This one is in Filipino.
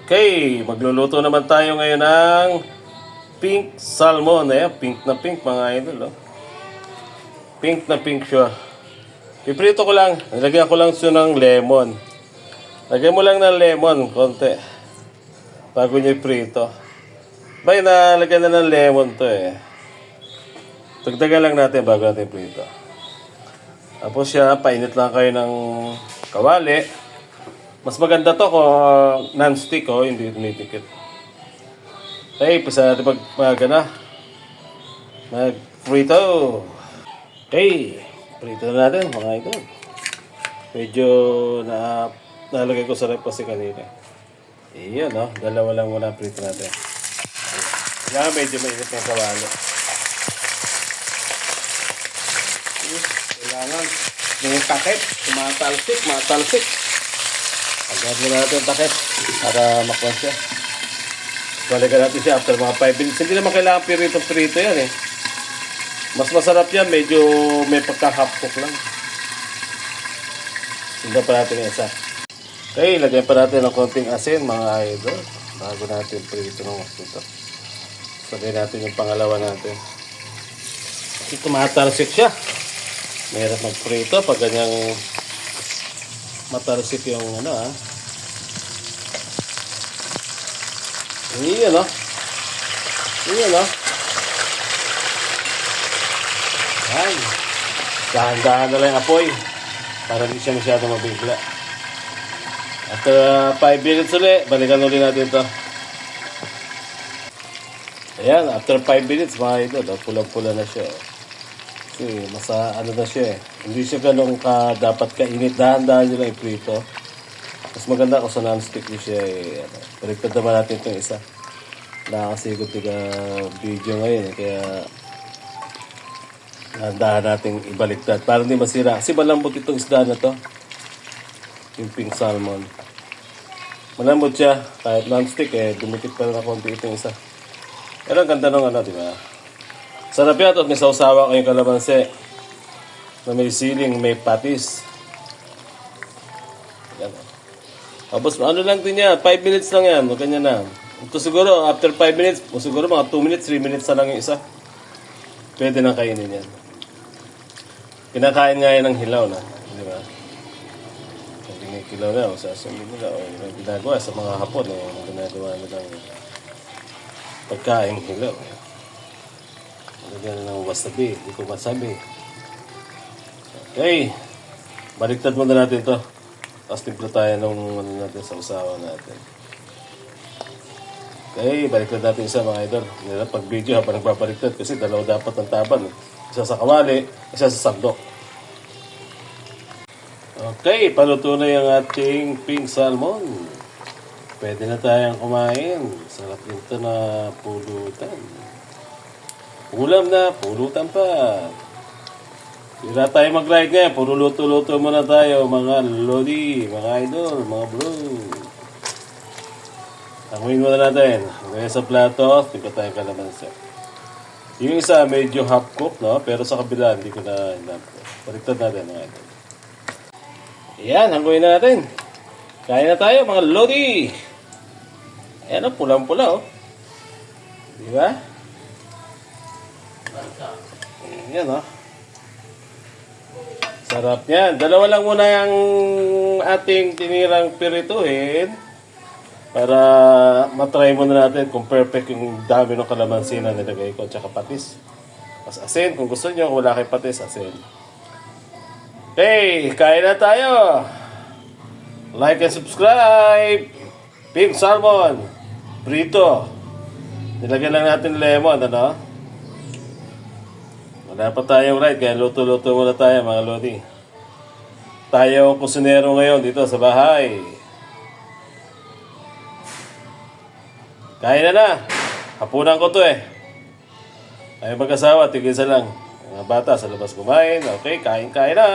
Okay, magluluto naman tayo ngayon ng pink salmon. Ayan, pink na pink mga idol. Oh. Pink na pink siya. Piprito ko lang. Nilagyan ko lang siya ng lemon. Lagyan mo lang ng lemon, konti. Bago nyo iprito. Bay, nalagyan na ng lemon to eh. Dagdagan lang natin bago natin iprito. Tapos siya, painit lang kayo ng kawali. Mas maganda to kung non-stick hindi tumitikit. Okay, pisa natin mag-prito. Okay, prito na natin mga idol. Medyo nalagay ko sa rep kasi kanina. Iyan dalawa lang muna prito natin. Kaya medyo mainit ng kawali. Kailangan yung takip, matalsik. Agad mo natin takip para makuha siya. Balikan natin siya after mga 5 minutes. Hindi naman kailangan pirito yan eh. Mas masarap yan, medyo may pagkahapok lang. Sundan pa natin yung isa. Okay, lagyan pa natin ng konting asin mga idol. Bago natin pirito ng ito. Sabay natin yung pangalawa natin. Kasi tumatalsik siya. Mahirap magprito pag ganyang matalsik yung Iyan Yan. Dahan-dahan na lang yung apoy para hindi siya masyado mabigla. After 5 minutes ulit, balikan ulit natin ito. Ayan, after 5 minutes mga idol, pulang-pula na siya. Kasi na siya eh. Hindi siya ganun dapat kainit. Dahan-dahan nyo lang iprito. Mas maganda kung sa non-stick nyo siya baliktad naman natin itong isa. Nakakasigod video ngayon kaya dahan natin ibaliktad para hindi masira. Kasi malambot itong isda na to. Yung pink salmon. Malambot siya. Kahit non-stick dumikit pa rin na konti itong isa. Pero ang ganda ng di ba? Sarap yan at may sausawa kayong kalamansi na may siling, may patis. Yan. Tapos lang din yan, 5 minutes lang yan, ganyan na. Ito siguro, after 5 minutes, o siguro mga 2 minutes, 3 minutes na lang yung isa. Pwede na kainin yan. Kinakain nga yan ng hilaw na, di ba? Hindi nga hilaw na, o sasabihin nila, o ginagawa sa mga hapon, ginagawa nilang pagkain hilaw. Lagyan ng wasabi. Hindi ko masabi. Okay. Baliktad muna natin ito. Tapos timpla tayo ng natin sa usawa natin. Okay. Baliktad natin isa mga idol. Hindi pag video habang nagbabaliktad kasi dalawa dapat ang taban. Isa sa kawali, isa sa sandok. Okay. Paluto na yung ating pink salmon. Pwede na tayong kumain. Sarap nito na pulutan. Ulam na, pulutan pa. Hindi tayo mag-ride ngayon. Puro luto-luto muna tayo, mga lodi, mga idol, mga bro. Tanguin muna natin. Ngayon sa plato, tingnan tayo kalamansi. Yung isa, medyo half-cook, pero sa kabila, hindi ko na baliktad natin, mga idol. Ayan, hanguin natin. Kain na tayo, mga lodi. Ayan, pulang-pula, Di ba? Yan Sarap yan. Dalawa lang muna yung ating tinirang pirituhin para matry muna natin kung perfect yung dami ng kalamansi na nilagay ko at saka patis. Mas asin. Kung gusto nyo, kung wala kay patis, asin. Okay, kain na tayo. Like and subscribe. Pink salmon. Prito. Nilagyan lang natin lemon, Wala pa tayong ride, kaya luto-luto muna tayo mga lodi. Tayo kusinero ngayon dito sa bahay. Kain na. Hapunan ko to Ayaw mag-asawa, tigil sa lang. Mga bata sa labas kumain. Okay, kain na.